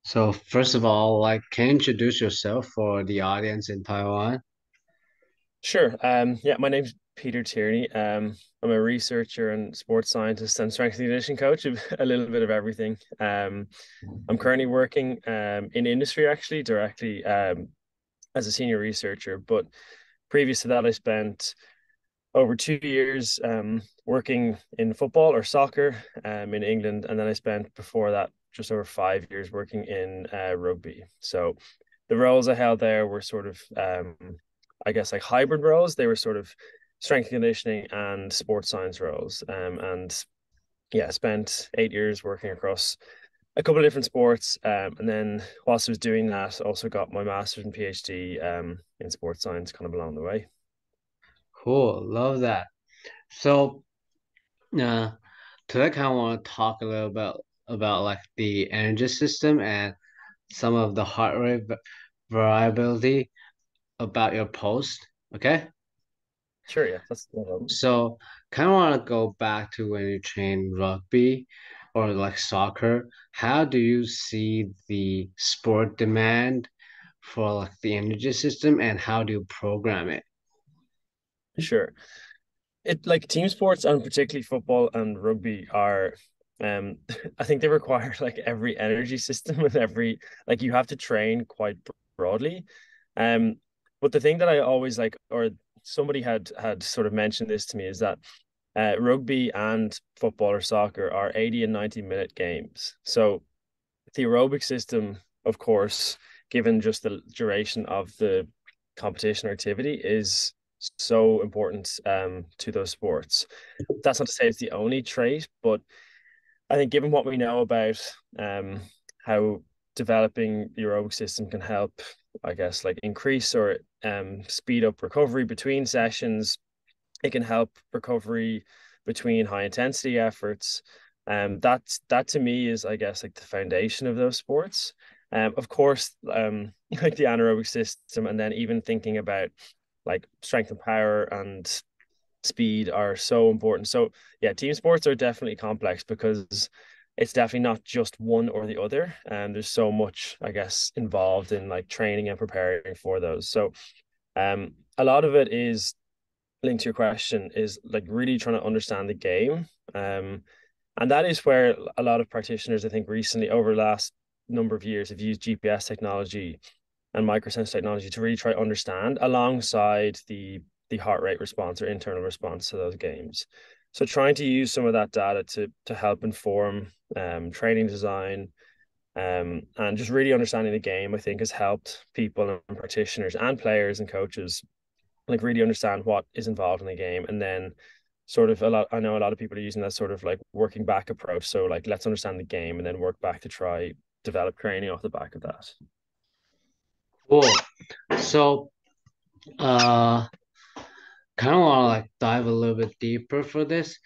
So first of all, can you introduce yourself for the audience in Taiwan? Sure. Yeah, my name's Peter Tierney. I'm a researcher and sports scientist and strength and conditioning coach, a little bit of everything. I'm currently working in industry actually directly as a senior researcher, but previous to that, I spent over 2 years working in football or soccer in England, and then I spent before that just over 5 years working in rugby. So the roles I held there were sort of I guess like hybrid roles. They were sort of strength and conditioning and sports science roles. And yeah, spent 8 years working across a couple of different sports. And then whilst I was doing that, also got my master's and PhD in sports science kind of along the way. Cool, love that. So uh, today I kind of want to talk a little bit about like the energy system and some of the heart rate variability about your post. Okay, Sure, yeah, that's no problem. so kind of want to go back to when you train rugby or like soccer. How do you see the sport demand for like the energy system and how do you program it? Sure. It like team sports and particularly football and rugby are um I think they require like every energy system and every like you have to train quite broadly. Um but the thing that I always like or somebody had sort of mentioned this to me is that rugby and football or soccer are 80 and 90-minute games. So the aerobic system, of course, given just the duration of the competition or activity, is so important to those sports. That's not to say it's the only trait, but I think given what we know about how developing the aerobic system can help, I guess, like increase or speed up recovery between sessions, it can help recovery between high intensity efforts. That to me is, I guess, like the foundation of those sports. Of course, like the anaerobic system, and then even thinking about like strength and power and speed are so important. So yeah, team sports are definitely complex because it's definitely not just one or the other. And there's so much, I guess, involved in like training and preparing for those. So a lot of it is linked to your question is like really trying to understand the game. And that is where a lot of practitioners, I think, recently over the last number of years have used GPS technology and microsense technology to really try to understand alongside the heart rate response or internal response to those games. So trying to use some of that data to help inform training design and just really understanding the game, I think, has helped people and practitioners and players and coaches like really understand what is involved in the game and then sort of a lot I know a lot of people are using that sort of like working back approach, so like let's understand the game and then work back to try develop training off the back of that. Cool. So, uh, kind of want to like dive a little bit deeper for this.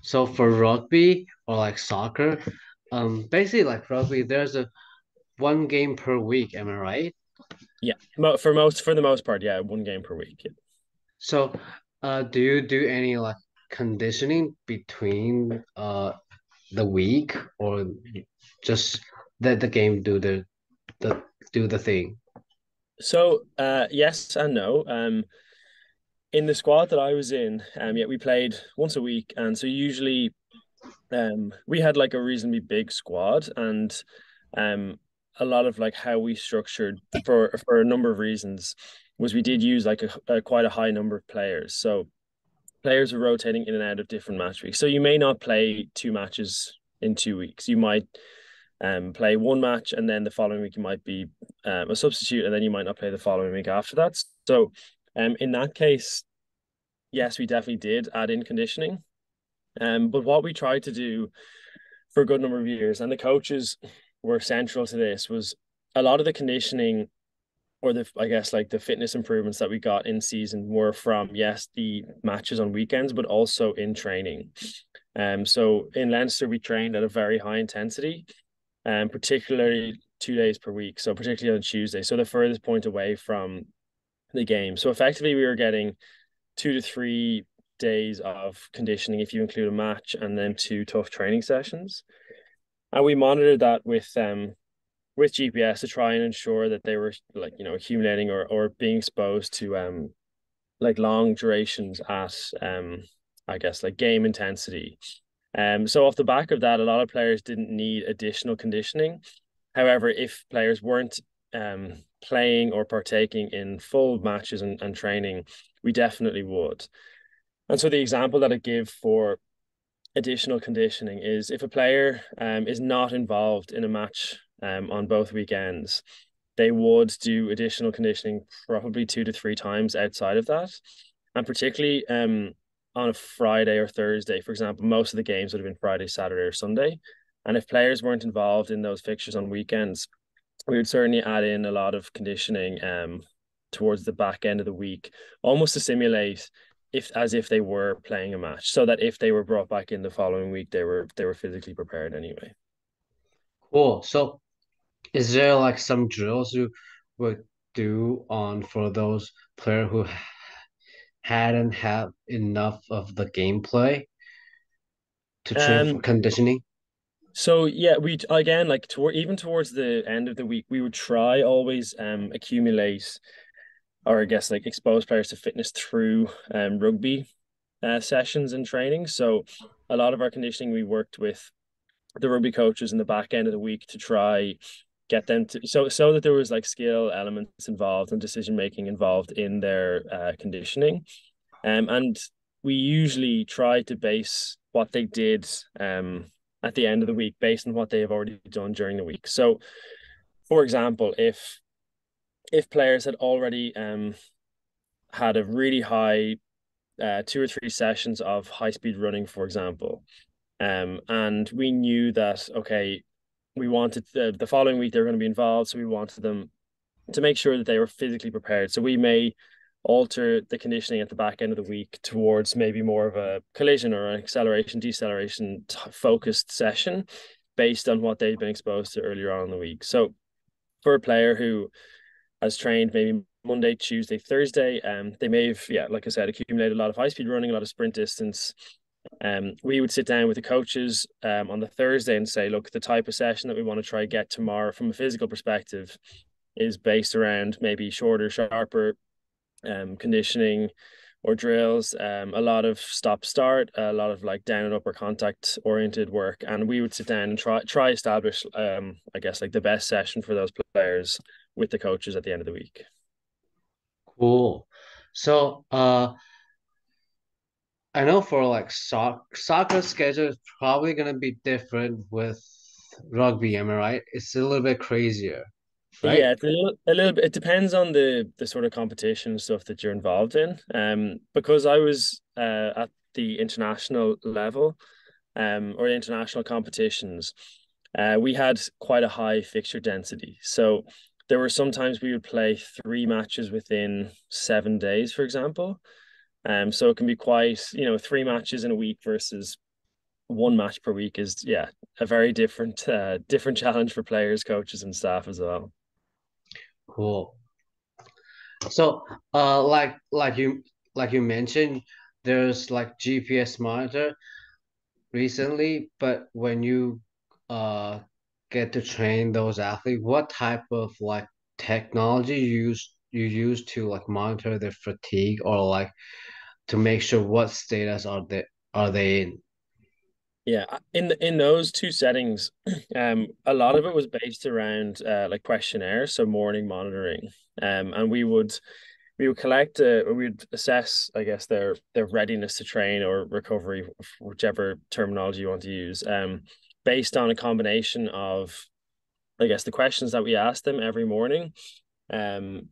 So for rugby or like soccer, basically like rugby, there's a one game per week. Am I right? Yeah, for the most part, yeah, one game per week. Yeah. So, do you do any like conditioning between the week or just let the game do the do the thing? So yes and no. In the squad that I was in, yeah, we played once a week, and so usually we had like a reasonably big squad, and um a lot of like how we structured for a number of reasons was we did use like a quite a high number of players. So players are rotating in and out of different match weeks. So you may not play two matches in 2 weeks. You might play one match and then the following week you might be a substitute and then you might not play the following week after that. So in that case, yes, we definitely did add in conditioning. But what we tried to do for a good number of years, and the coaches were central to this, was a lot of the conditioning or the I guess like the fitness improvements that we got in season were from yes the matches on weekends but also in training. So in Leinster we trained at a very high intensity, particularly 2 days per week. So particularly on Tuesday, so the furthest point away from the game. So effectively we were getting 2 to 3 days of conditioning if you include a match and then two tough training sessions. And we monitored that with with GPS to try and ensure that they were like, you know, accumulating or being exposed to like long durations at I guess like game intensity. So off the back of that, a lot of players didn't need additional conditioning. However, if players weren't playing or partaking in full matches and training, we definitely would. And so the example that I give for additional conditioning is if a player is not involved in a match on both weekends, they would do additional conditioning probably 2 to 3 times outside of that. And particularly on a Friday or Thursday, for example, most of the games would have been Friday, Saturday, or Sunday. And if players weren't involved in those fixtures on weekends, we would certainly add in a lot of conditioning towards the back end of the week, almost to simulate as if they were playing a match, so that if they were brought back in the following week, they were physically prepared anyway. Cool. So is there like some drills you would do on for those players who hadn't had enough of the gameplay to train for Um, conditioning? so yeah, we again like even towards the end of the week, we would try always accumulate, or I guess like expose players to fitness through rugby sessions and training. So a lot of our conditioning, we worked with the rugby coaches in the back end of the week to try get them to so that there was like skill elements involved and decision making involved in their conditioning. And we usually try to base what they did at the end of the week based on what they have already done during the week. So, for example, if players had already had a really high 2 or 3 sessions of high speed running, for example, and we knew that okay, we wanted the following week they were going to be involved, so we wanted them to make sure that they were physically prepared. So we may alter the conditioning at the back end of the week towards maybe more of a collision or an acceleration, deceleration focused session based on what they've been exposed to earlier on in the week. So for a player who has trained maybe Monday, Tuesday, Thursday, they may have, yeah, like I said, accumulated a lot of high speed running, a lot of sprint distance. We would sit down with the coaches on the Thursday and say, look, the type of session that we want to try get tomorrow from a physical perspective is based around maybe shorter, sharper conditioning or drills, a lot of stop start, a lot of like down and upper contact oriented work. And we would sit down and try establish I guess like the best session for those players with the coaches at the end of the week. Cool. So I know for like soccer schedule is probably gonna be different with rugby, am I right? It's a little bit crazier, right? Yeah, it's a little bit. It depends on the sort of competition stuff that you're involved in. Because I was at the international level, or the international competitions, we had quite a high fixture density. So there were sometimes we would play 3 matches within 7 days, for example. So it can be quite, 3 matches in a week versus 1 match per week is, yeah, a very different challenge for players, coaches, and staff as well. Cool. So like you mentioned, there's like GPS monitor recently, but when you uh get to train those athletes, what type of like technology you use to like monitor their fatigue or like to make sure what status are they in? Yeah, in those two settings, a lot of it was based around like questionnaires, so morning monitoring, and we would collect, we would assess, I guess, their readiness to train or recovery, whichever terminology you want to use, based on a combination of, I guess, the questions that we ask them every morning, um,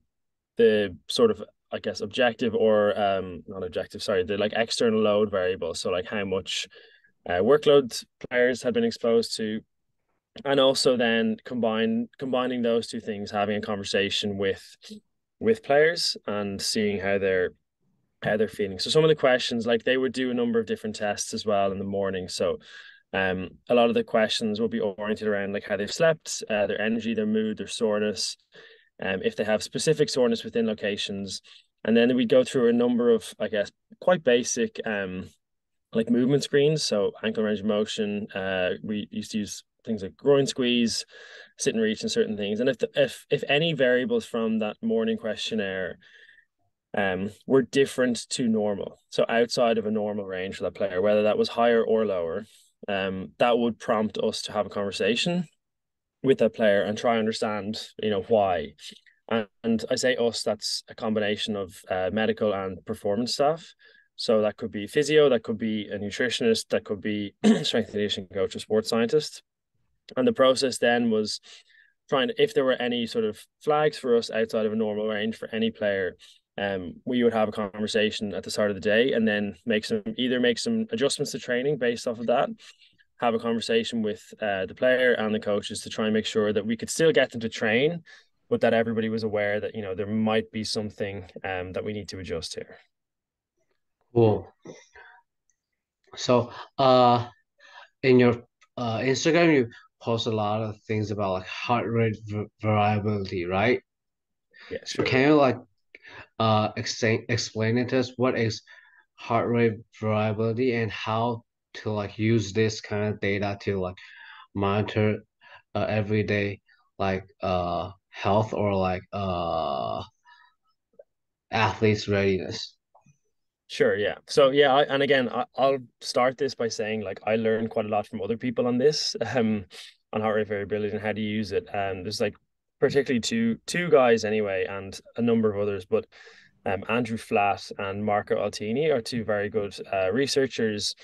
the sort of, I guess, objective or not objective, sorry, the like external load variable, so like how much workload players had been exposed to, and also then combining those two things, having a conversation with players and seeing how they're feeling. So some of the questions, like they would do a number of different tests as well in the morning. So a lot of the questions will be oriented around like how they've slept, their energy, their mood, their soreness, if they have specific soreness within locations. And then we go through a number of, I guess, quite basic like movement screens. So ankle range of motion. We used to use things like groin squeeze, sit and reach and certain things. And if any variables from that morning questionnaire were different to normal, so outside of a normal range for that player, whether that was higher or lower, that would prompt us to have a conversation with that player and try and understand, why. And I say us, that's a combination of medical and performance staff. So that could be physio, that could be a nutritionist, that could be strength and conditioning coach or sports scientist. And the process then was trying to, if there were any sort of flags for us outside of a normal range for any player, we would have a conversation at the start of the day and then make some adjustments to training based off of that, have a conversation with the player and the coaches to try and make sure that we could still get them to train, but that everybody was aware that, there might be something that we need to adjust here. Cool. So, in your Instagram, you post a lot of things about like heart rate variability, right? Yeah, So sure. can you like explain it to us? What is heart rate variability and how to like use this kind of data to like monitor everyday like health or like athletes readiness? Sure, yeah. So yeah, and again, I'll start this by saying like I learned quite a lot from other people on this, on heart rate variability and how to use it. There's like particularly two guys anyway, and a number of others, but Andrew Flatt and Marco Altini are two very good researchers,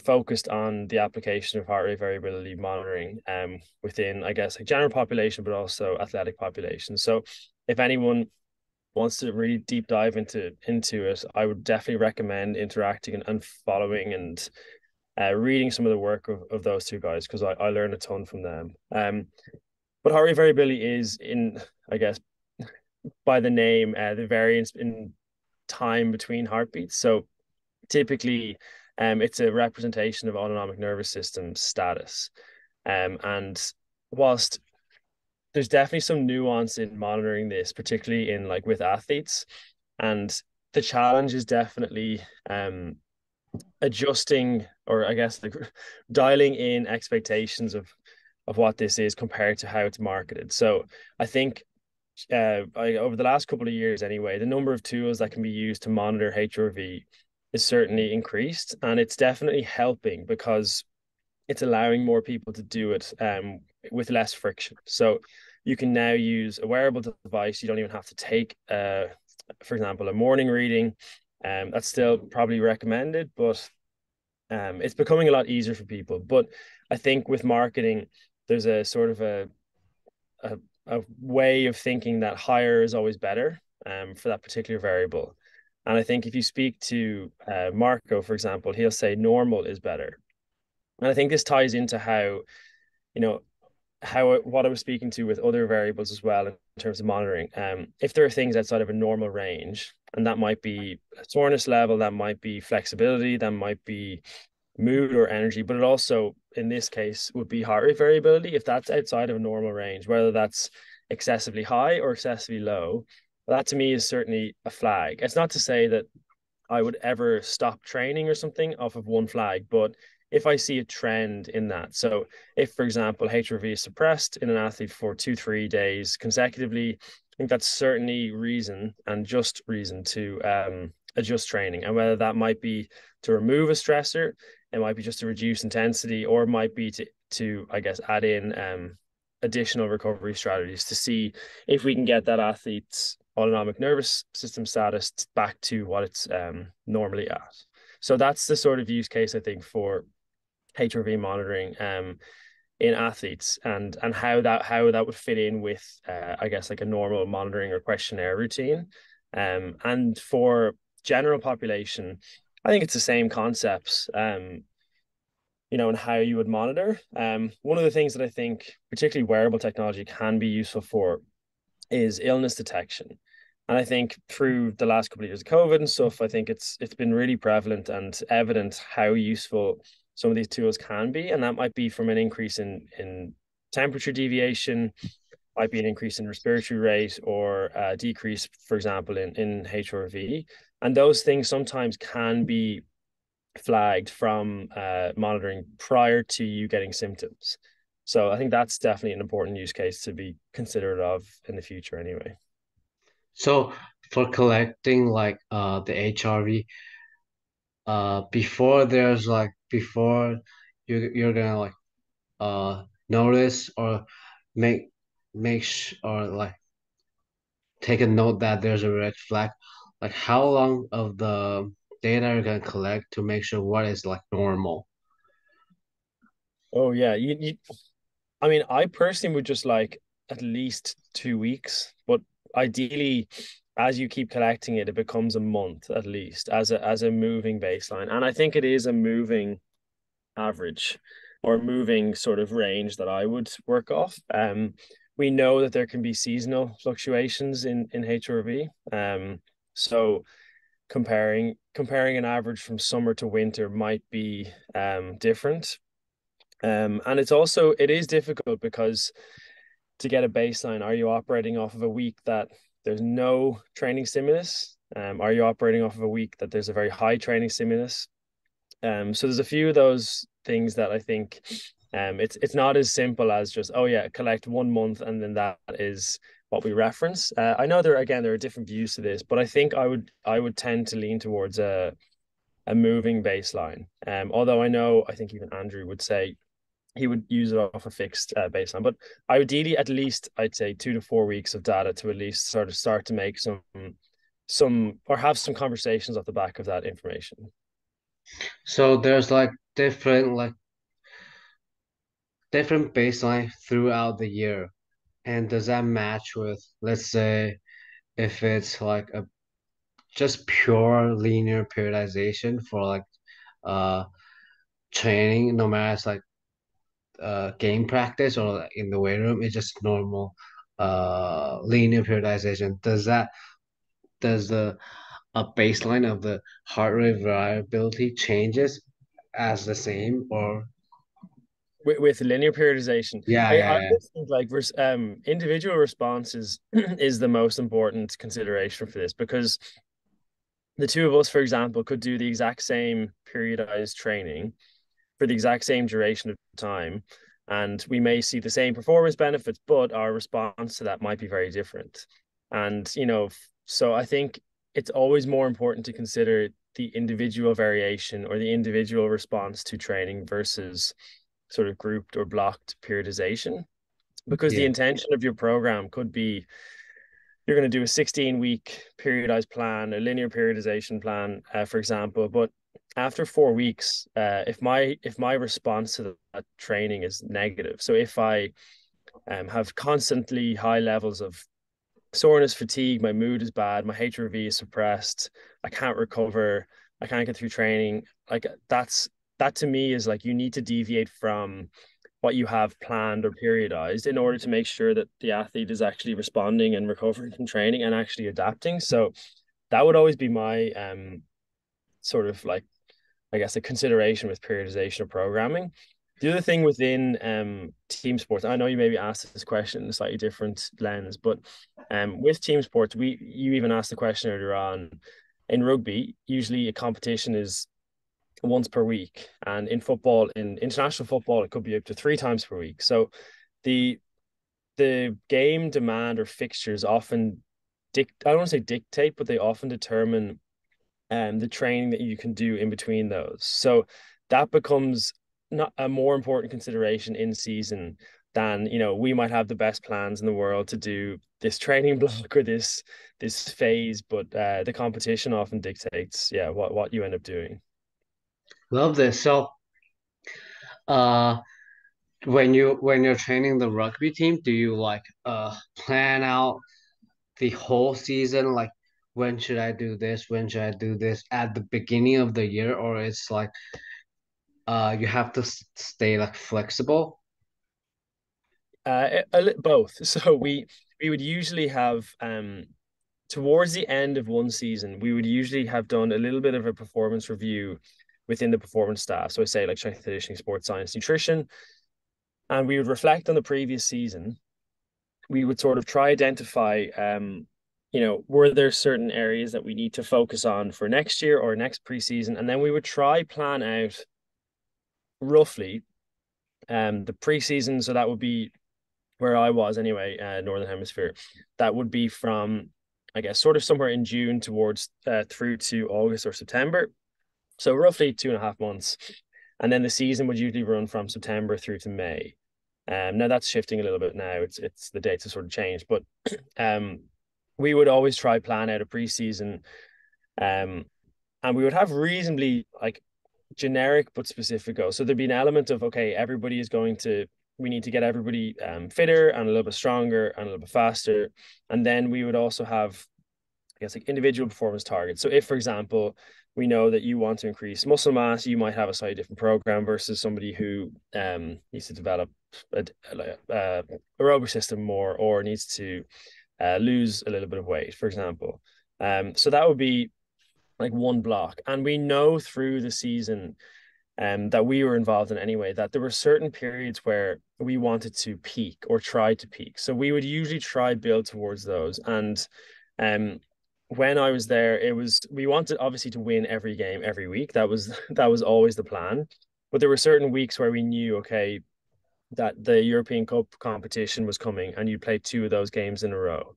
focused on the application of heart rate variability monitoring within, I guess, like general population, but also athletic population. So if anyone wants to really deep dive into it, I would definitely recommend interacting and following and reading some of the work of those two guys, because I learned a ton from them. But heart rate variability is, in, I guess, by the name, the variance in time between heartbeats. So typically, it's a representation of autonomic nervous system status. And whilst there's definitely some nuance in monitoring this, particularly in like with athletes. And the challenge is definitely adjusting, or I guess like dialing in expectations of what this is compared to how it's marketed. So I think over the last couple of years anyway, the number of tools that can be used to monitor HRV is certainly increased, and it's definitely helping because it's allowing more people to do it with less friction. So you can now use a wearable device. You don't even have to take, for example, a morning reading. That's still probably recommended, but it's becoming a lot easier for people. But I think with marketing, there's a sort of a way of thinking that higher is always better for that particular variable. And I think if you speak to Marco, for example, he'll say normal is better. And I think this ties into how, what I was speaking to with other variables as well in terms of monitoring. If there are things outside of a normal range, and that might be a soreness level, that might be flexibility, that might be mood or energy, but it also, in this case, would be heart rate variability. If that's outside of a normal range, whether that's excessively high or excessively low, that to me is certainly a flag. It's not to say that I would ever stop training or something off of one flag, but if I see a trend in that, so if, for example, HRV is suppressed in an athlete for 2-3 days consecutively, I think that's certainly reason, and just reason, to adjust training. And whether that might be to remove a stressor, it might be just to reduce intensity, or it might be to I guess, add in additional recovery strategies to see if we can get that athlete's autonomic nervous system status back to what it's normally at. So that's the sort of use case, I think, for HRV monitoring in athletes, and how that would fit in with I guess like a normal monitoring or questionnaire routine. And for general population, I think it's the same concepts, and how you would monitor. One of the things that I think particularly wearable technology can be useful for is illness detection. And I think through the last couple of years of COVID and stuff, I think it's been really prevalent and evident how useful some of these tools can be. And that might be from an increase in temperature deviation, might be an increase in respiratory rate, or a decrease, for example, in HRV. And those things sometimes can be flagged from monitoring prior to you getting symptoms. So I think that's definitely an important use case to be considerate of in the future anyway. So for collecting like the HRV, before you're gonna like notice or make or like take a note that there's a red flag, like how long of the data are you gonna collect to make sure what is like normal? Oh yeah, I mean, I personally would just like at least 2 weeks, but ideally, as you keep collecting it, it becomes a month at least as a moving baseline. And I think it is a moving average or moving sort of range that I would work off. We know that there can be seasonal fluctuations in HRV. So comparing an average from summer to winter might be different. And it is difficult because to get a baseline, are you operating off of a week that there's no training stimulus? Are you operating off of a week that there's a very high training stimulus? So there's a few of those things that I think it's not as simple as just, oh yeah, collect 1 month and then that is what we reference. I know there are different views to this, but I think I would tend to lean towards a moving baseline. Although I think even Andrew would say he would use it off a fixed baseline. But ideally, at least I'd say 2 to 4 weeks of data to at least sort of start to make some or have some conversations off the back of that information. So there's like different baseline throughout the year. And does that match with, let's say, if it's like a just pure linear periodization for like uh training, no matter it's like game practice or like in the weight room, it's just normal linear periodization. Does the a baseline of the heart rate variability changes as the same or With linear periodization, yeah, I yeah, yeah. always think like individual responses is the most important consideration for this because the two of us, for example, could do the exact same periodized training for the exact same duration of time. And we may see the same performance benefits, but our response to that might be very different. And, so I think it's always more important to consider the individual variation or the individual response to training versus sort of grouped or blocked periodization. Because the Yeah. intention of your program could be you're going to do a 16-week periodized plan, a linear periodization plan, for example. But after 4 weeks, if my response to that training is negative, so if I have constantly high levels of soreness, fatigue, my mood is bad, my HRV is suppressed, I can't recover, I can't get through training, like that to me is like you need to deviate from what you have planned or periodized in order to make sure that the athlete is actually responding and recovering from training and actually adapting. So that would always be my sort of like I guess a consideration with periodization of programming. The other thing within team sports, I know you maybe asked this question in a slightly different lens, but with team sports, you even asked the question earlier on. In rugby, usually a competition is once per week, and in football, in international football, it could be up to 3 times per week. So the the game demand or fixtures often I don't want to say dictate, but they often determine the training that you can do in between those. So that becomes not a more important consideration in season than we might have the best plans in the world to do this training block or this phase, but the competition often dictates what you end up doing. Love this. So uh when you're training the rugby team, do you like plan out the whole season, like when should I do this, when should I do this at the beginning of the year, or it's like you have to stay like flexible? Both. So we would usually have towards the end of one season, we would usually have done a little bit of a performance review within the performance staff. So I say like strength conditioning, sports science, nutrition, and we would reflect on the previous season. We would sort of try identify were there certain areas that we need to focus on for next year or next preseason, and then we would try plan out roughly The preseason, so that would be where I was anyway, Northern Hemisphere. That would be from, I guess, sort of somewhere in June towards through to August or September. So roughly 2.5 months. And then the season would usually run from September through to May. Now that's shifting a little bit now. It's the dates have sort of changed, but we would always try plan out a preseason, and we would have reasonably like generic but specific goals. So there'd be an element of okay, everybody is going to we need to get everybody fitter and a little bit stronger and a little bit faster, and then we would also have I guess like individual performance targets. So if, for example, we know that you want to increase muscle mass, you might have a slightly different program versus somebody who needs to develop a aerobic system more or needs to lose a little bit of weight, for example. So that would be like one block. And we know through the season that we were involved in anyway, that there were certain periods where we wanted to peak or try to peak. So we would usually try build towards those. And when I was there, we wanted obviously to win every game every week. That was always the plan. But there were certain weeks where we knew, okay, that the European Cup competition was coming and you played 2 of those games in a row.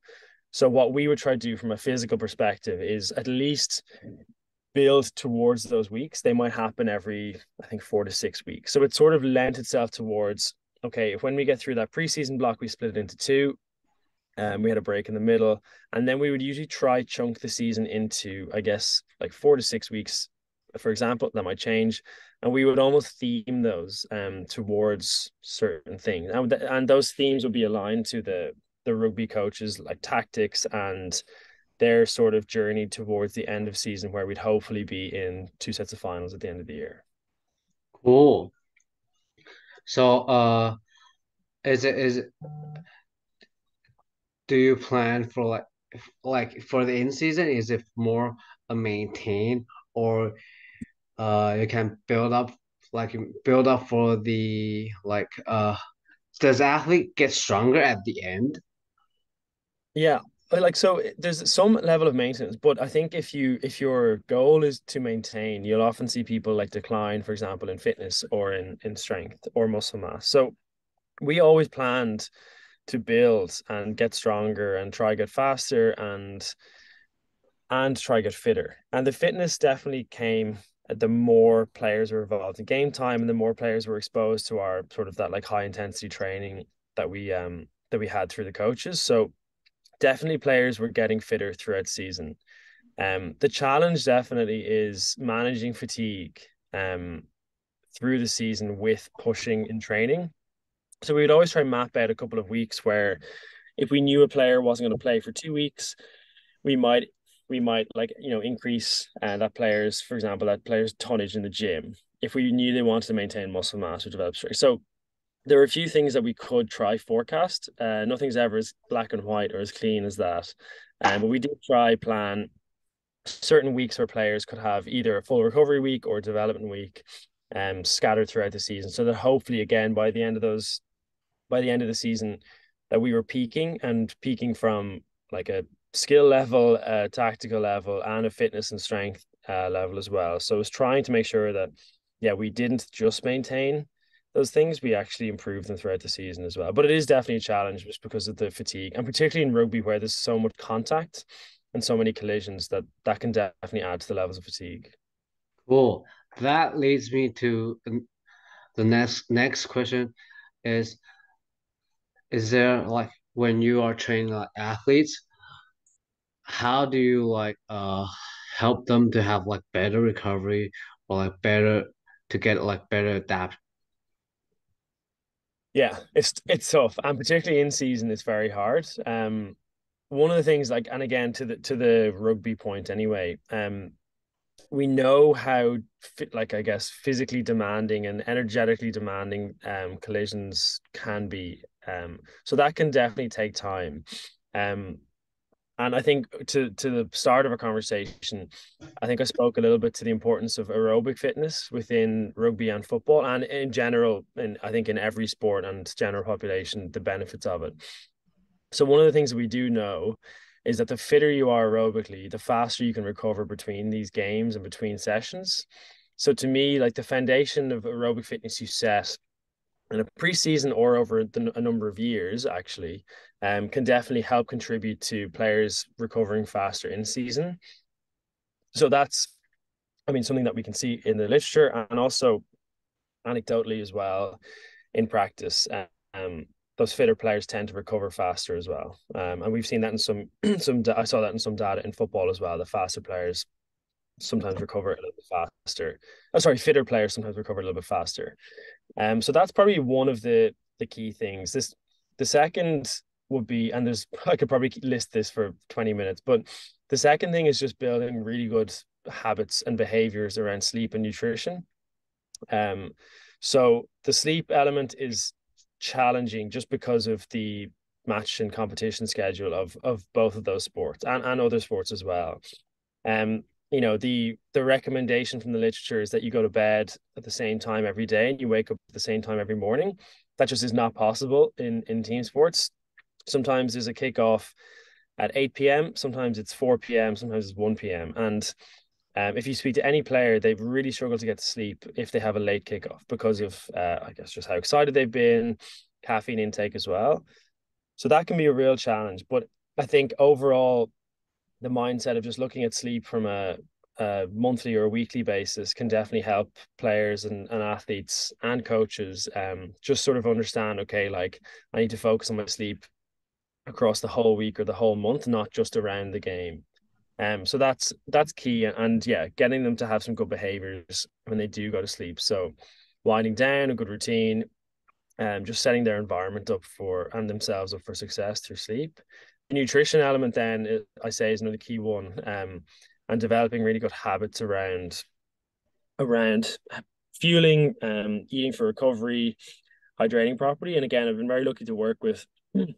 So what we would try to do from a physical perspective is at least build towards those weeks. They might happen every, I think, 4 to 6 weeks. So it sort of lent itself towards, okay, when we get through that preseason block, we split it into 2. We had a break in the middle, and then we would usually try chunk the season into, I guess, like 4 to 6 weeks, for example. That might change, and we would almost theme those towards certain things, and those themes would be aligned to the rugby coaches like tactics and their sort of journey towards the end of season, where we'd hopefully be in 2 sets of finals at the end of the year. Cool. So, is it do you plan for like for the in season? Is it more a maintain, or you can build up for the does athlete get stronger at the end? Yeah, like so there's some level of maintenance, but I think if your goal is to maintain, you'll often see people like decline, for example, in fitness or in strength or muscle mass. So we always planned to build and get stronger and try get faster and try get fitter. And the fitness definitely came the more players were involved in game time and the more players were exposed to our sort of that like high intensity training that we had through the coaches. So definitely players were getting fitter throughout the season. The challenge definitely is managing fatigue through the season with pushing in training. So we would always try and map out a couple of weeks where if we knew a player wasn't going to play for 2 weeks, we might like increase for example, that player's tonnage in the gym if we knew they wanted to maintain muscle mass or develop strength. So there are a few things that we could try forecast. Nothing's ever as black and white or as clean as that. But we did try plan certain weeks where players could have either a full recovery week or a development week scattered throughout the season. So that hopefully again by the end of the season that we were peaking from like a skill level, a tactical level, and a fitness and strength level as well. So it was trying to make sure that, yeah, we didn't just maintain those things, we actually improved them throughout the season as well. But it is definitely a challenge just because of the fatigue, and particularly in rugby where there's so much contact and so many collisions that can definitely add to the levels of fatigue. Cool. That leads me to the next question is is there like when you are training like athletes, how do you help them to have like better recovery or like better to get like better adapt? Yeah, it's tough, and particularly in season, it's very hard. One of the things like, and again to the rugby point anyway, we know how like I guess physically demanding and energetically demanding collisions can be. So that can definitely take time. Um, and I think to the start of our conversation, I think I spoke a little bit to the importance of aerobic fitness within rugby and football, and in general, and I think in every sport and general population, the benefits of it. So one of the things that we do know is that the fitter you are aerobically, the faster you can recover between these games and between sessions. So to me, like the foundation of aerobic fitness you set and a preseason or over a number of years actually can definitely help contribute to players recovering faster in season. So that's, I mean, something that we can see in the literature and also anecdotally as well in practice. Those fitter players tend to recover faster as well. And we've seen that in some I saw that in some data in football as well. The faster players sometimes recover a little bit faster. Oh, sorry, fitter players sometimes recover a little bit faster. So that's probably one of the key things. The second would be, and there's I could probably list this for 20 minutes, but the second thing is just building really good habits and behaviors around sleep and nutrition. So the sleep element is challenging just because of the match and competition schedule of both of those sports and other sports as well. You know, the recommendation from the literature is that you go to bed at the same time every day and you wake up at the same time every morning. That just is not possible in team sports. Sometimes there's a kickoff at 8 p.m. Sometimes it's 4 p.m. Sometimes it's 1 p.m. And if you speak to any player, they've really struggled to get to sleep if they have a late kickoff because of, I guess, just how excited they've been, caffeine intake as well. So that can be a real challenge. But I think overall, the mindset of just looking at sleep from a monthly or a weekly basis can definitely help players and athletes and coaches just sort of understand, okay, like I need to focus on my sleep across the whole week or the whole month, not just around the game. So that's key, and yeah, getting them to have some good behaviors when they do go to sleep. So winding down, a good routine, just setting their environment up for and themselves up for success through sleep. The nutrition element then I say is another key one, and developing really good habits around fueling, eating for recovery, hydrating properly. And again, I've been very lucky to work with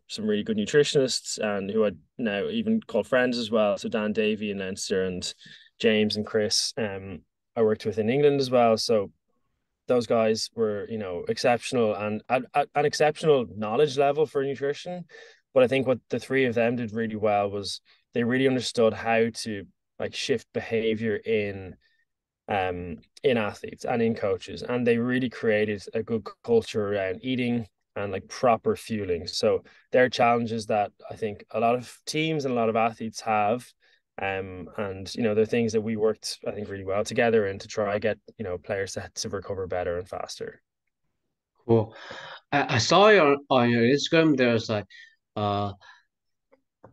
some really good nutritionists and who I now even call friends as well. So Dan Davey in Leinster and James and Chris, I worked with in England as well. So those guys were, you know, exceptional and at an exceptional knowledge level for nutrition. But I think what the three of them did really well was they really understood how to like shift behavior in athletes and in coaches, and they really created a good culture around eating and like proper fueling. So there are challenges that I think a lot of teams and a lot of athletes have. And you know, there are things that we worked, I think, really well together and to try get, you know, players to recover better and faster. Cool. I saw on your Instagram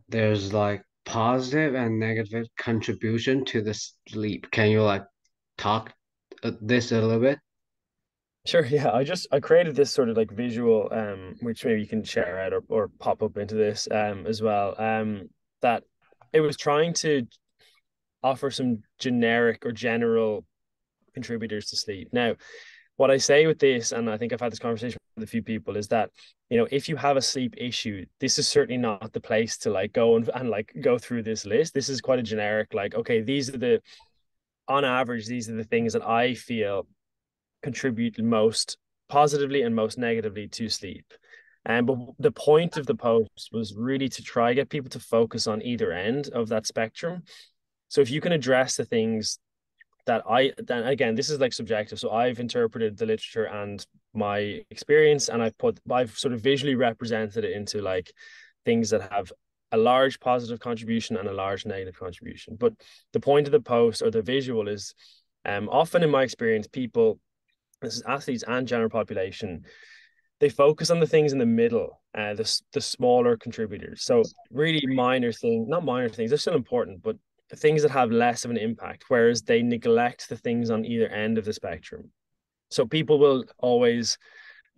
there's like positive and negative contribution to the sleep. Can you like talk this a little bit? Sure, yeah. I created this sort of like visual, which maybe you can share out or pop up into this as well. That it was trying to offer some generic or general contributors to sleep. Now, what I say with this, and I think I've had this conversation with a few people, is that, you know, if you have a sleep issue, this is certainly not the place to like go and like go through this list. This is quite a generic, like, okay, these are the, on average, these are the things that I feel contribute most positively and most negatively to sleep. And but the point of the post was really to try get people to focus on either end of that spectrum. So if you can address the things that then again, this is like subjective. So I've interpreted the literature and my experience, and I've sort of visually represented it into like things that have a large positive contribution and a large negative contribution. But the point of the post or the visual is often in my experience, people, this is athletes and general population, they focus on the things in the middle, the smaller contributors. So really minor things, not minor things, they're still important, but things that have less of an impact, whereas they neglect the things on either end of the spectrum. So people will always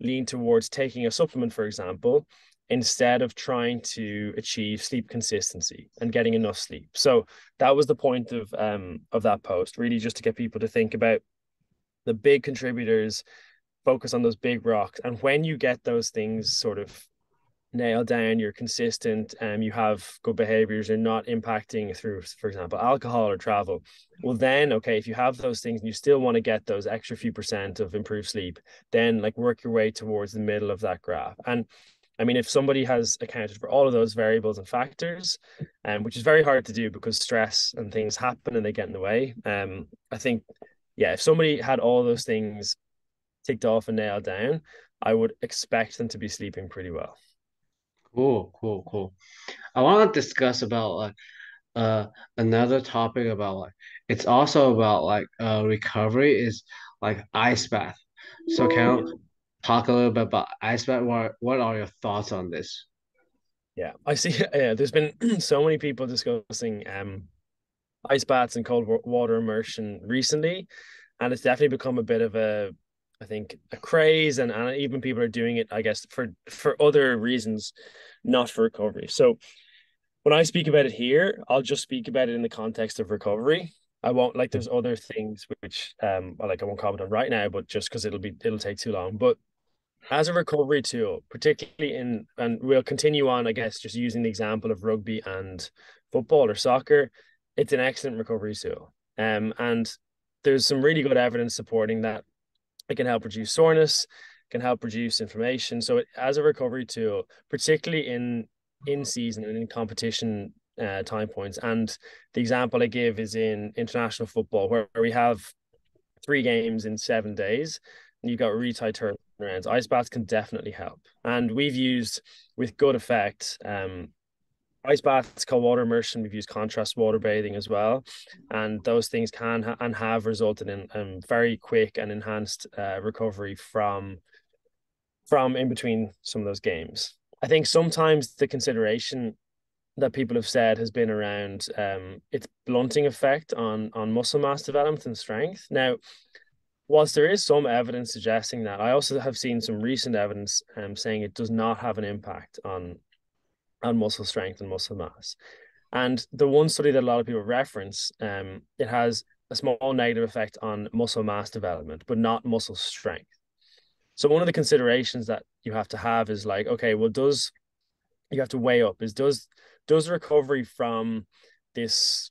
lean towards taking a supplement, for example, instead of trying to achieve sleep consistency and getting enough sleep. So that was the point of that post, really just to get people to think about the big contributors, focus on those big rocks. And when you get those things sort of nailed down, you're consistent, and you have good behaviors, you're not impacting through, for example, alcohol or travel. Well, then, okay, if you have those things and you still want to get those extra few percent of improved sleep, then like work your way towards the middle of that graph. And I mean, if somebody has accounted for all of those variables and factors, which is very hard to do because stress and things happen and they get in the way. I think, yeah, if somebody had all those things ticked off and nailed down, I would expect them to be sleeping pretty well. Cool. I want to discuss about another topic about like it's also about like recovery is like ice bath. So can you talk a little bit about ice bath? What are your thoughts on this? Yeah, I see. Yeah, there's been so many people discussing ice baths and cold water immersion recently, and it's definitely become a bit of a, I think, a craze, and even people are doing it, I guess, for other reasons, not for recovery. So when I speak about it here, I'll just speak about it in the context of recovery. I won't like there's other things which like I won't comment on right now, but just because it'll take too long. But as a recovery tool, particularly in, and we'll continue on, I guess, just using the example of rugby and football or soccer, it's an excellent recovery tool. And there's some really good evidence supporting that it can help reduce soreness, can help reduce inflammation. So as a recovery tool, particularly in season and in competition time points. And the example I give is in international football, where we have 3 games in 7 days, and you've got really tight turnarounds. Ice baths can definitely help, and we've used with good effect. Ice baths, cold water immersion. We've used contrast water bathing as well, and those things can and have resulted in very quick and enhanced recovery from in between some of those games. I think sometimes the consideration that people have said has been around its blunting effect on muscle mass development and strength. Now, whilst there is some evidence suggesting that, I also have seen some recent evidence saying it does not have an impact on muscle strength and muscle mass. And the one study that a lot of people reference, it has a small negative effect on muscle mass development, but not muscle strength. So one of the considerations that you have to have is like, okay, well, you have to weigh up is does recovery from this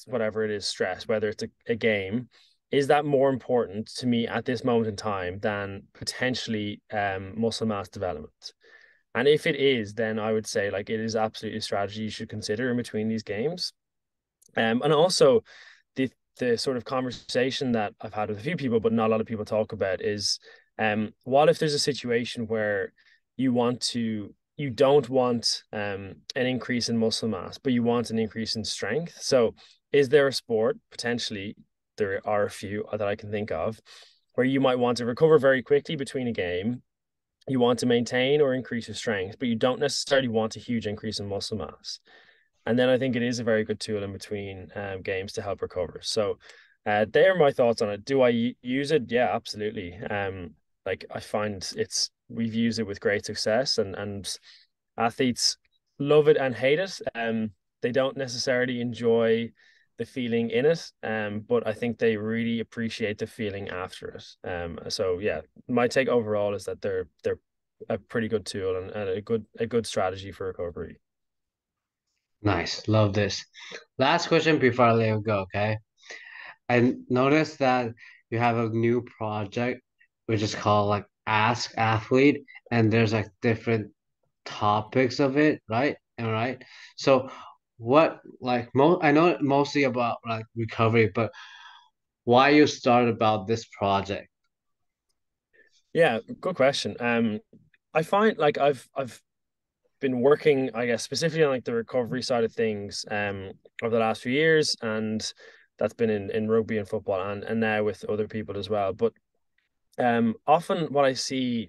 whatever it is stress, whether it's a game, is that more important to me at this moment in time than potentially muscle mass development? And if it is, then I would say like it is absolutely a strategy you should consider in between these games. And also the sort of conversation that I've had with a few people, but not a lot of people talk about is what if there's a situation where you don't want an increase in muscle mass, but you want an increase in strength. So is there a sport, potentially, there are a few that I can think of, where you might want to recover very quickly between a game, you want to maintain or increase your strength, but you don't necessarily want a huge increase in muscle mass. And then I think it is a very good tool in between games to help recover. So they are my thoughts on it. Do I use it? Yeah, absolutely. Like I find we've used it with great success, and athletes love it and hate it. They don't necessarily enjoy the feeling in it, but I think they really appreciate the feeling after it. So yeah, my take overall is that they're a pretty good tool and a good strategy for recovery. Nice, love this. Last question before I let you go, okay? I noticed that you have a new project which is called like Ask Athlete, and there's like different topics of it, right? And right. So what like I know mostly about like recovery, but why you started about this project? Yeah, good question. I find like I've been working, I guess, specifically on like the recovery side of things over the last few years, and that's been in rugby and football and now with other people as well. But often what I see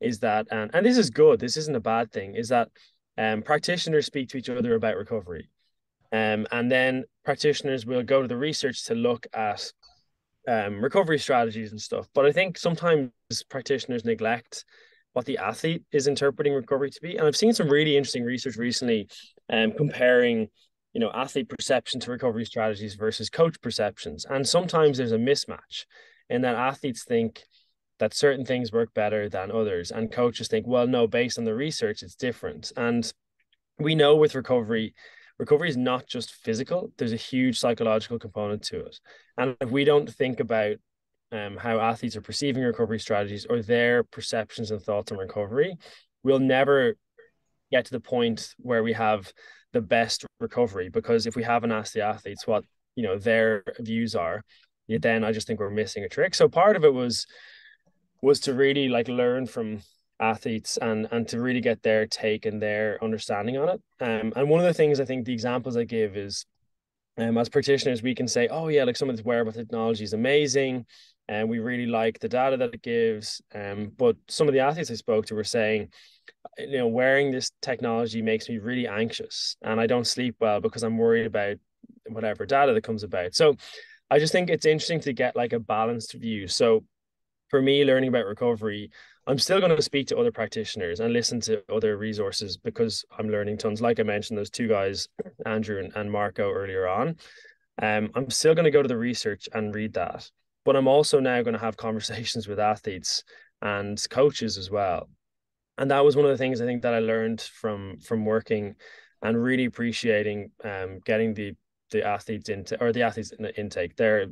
is that and this is good, this isn't a bad thing, is that practitioners speak to each other about recovery. And then practitioners will go to the research to look at recovery strategies and stuff. But I think sometimes practitioners neglect what the athlete is interpreting recovery to be. And I've seen some really interesting research recently comparing, athlete perception to recovery strategies versus coach perceptions. And sometimes there's a mismatch in that athletes think that certain things work better than others. And coaches think, well, no, based on the research, it's different. And we know with recovery is not just physical, there's a huge psychological component to it. And if we don't think about how athletes are perceiving recovery strategies or their perceptions and thoughts on recovery, we'll never get to the point where we have the best recovery. Because if we haven't asked the athletes what their views are, then I just think we're missing a trick. So part of it was was to really like learn from athletes and to really get their take and their understanding on it. And one of the things I think the examples I give is as practitioners, we can say, oh yeah, like some of this wearable technology is amazing, and we really like the data that it gives. But some of the athletes I spoke to were saying, you know, wearing this technology makes me really anxious, and I don't sleep well because I'm worried about whatever data that comes about. So I just think it's interesting to get like a balanced view. So for me, learning about recovery, I'm still going to speak to other practitioners and listen to other resources because I'm learning tons. Like I mentioned, those two guys, Andrew and Marco, earlier on. I'm still going to go to the research and read that, but I'm also now going to have conversations with athletes and coaches as well. And that was one of the things I think that I learned from working and really appreciating getting the athletes into or the athletes in the intake their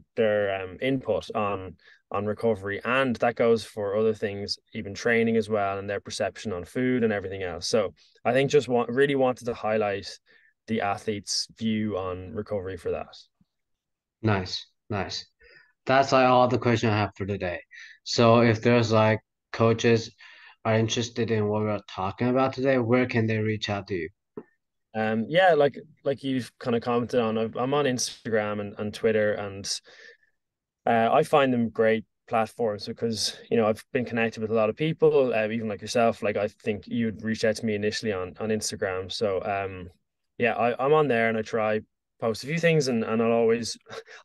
input on recovery, and that goes for other things, even training as well, and their perception on food and everything else. So I think just really wanted to highlight the athlete's view on recovery for that. Nice, nice. That's like all the questions I have for today. So if there's like coaches are interested in what we're talking about today, where can they reach out to you? Yeah, like you've kind of commented on, I'm on Instagram and Twitter, and I find them great platforms because you know I've been connected with a lot of people, even like yourself. Like I think you'd reached out to me initially on Instagram. So yeah, I'm on there and I try post a few things, and I'll always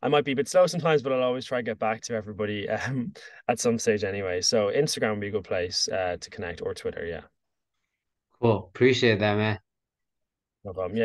I might be a bit slow sometimes, but I'll always try to get back to everybody at some stage anyway. So Instagram would be a good place to connect, or Twitter. Yeah, Cool. Appreciate that, man. no problem. Yeah.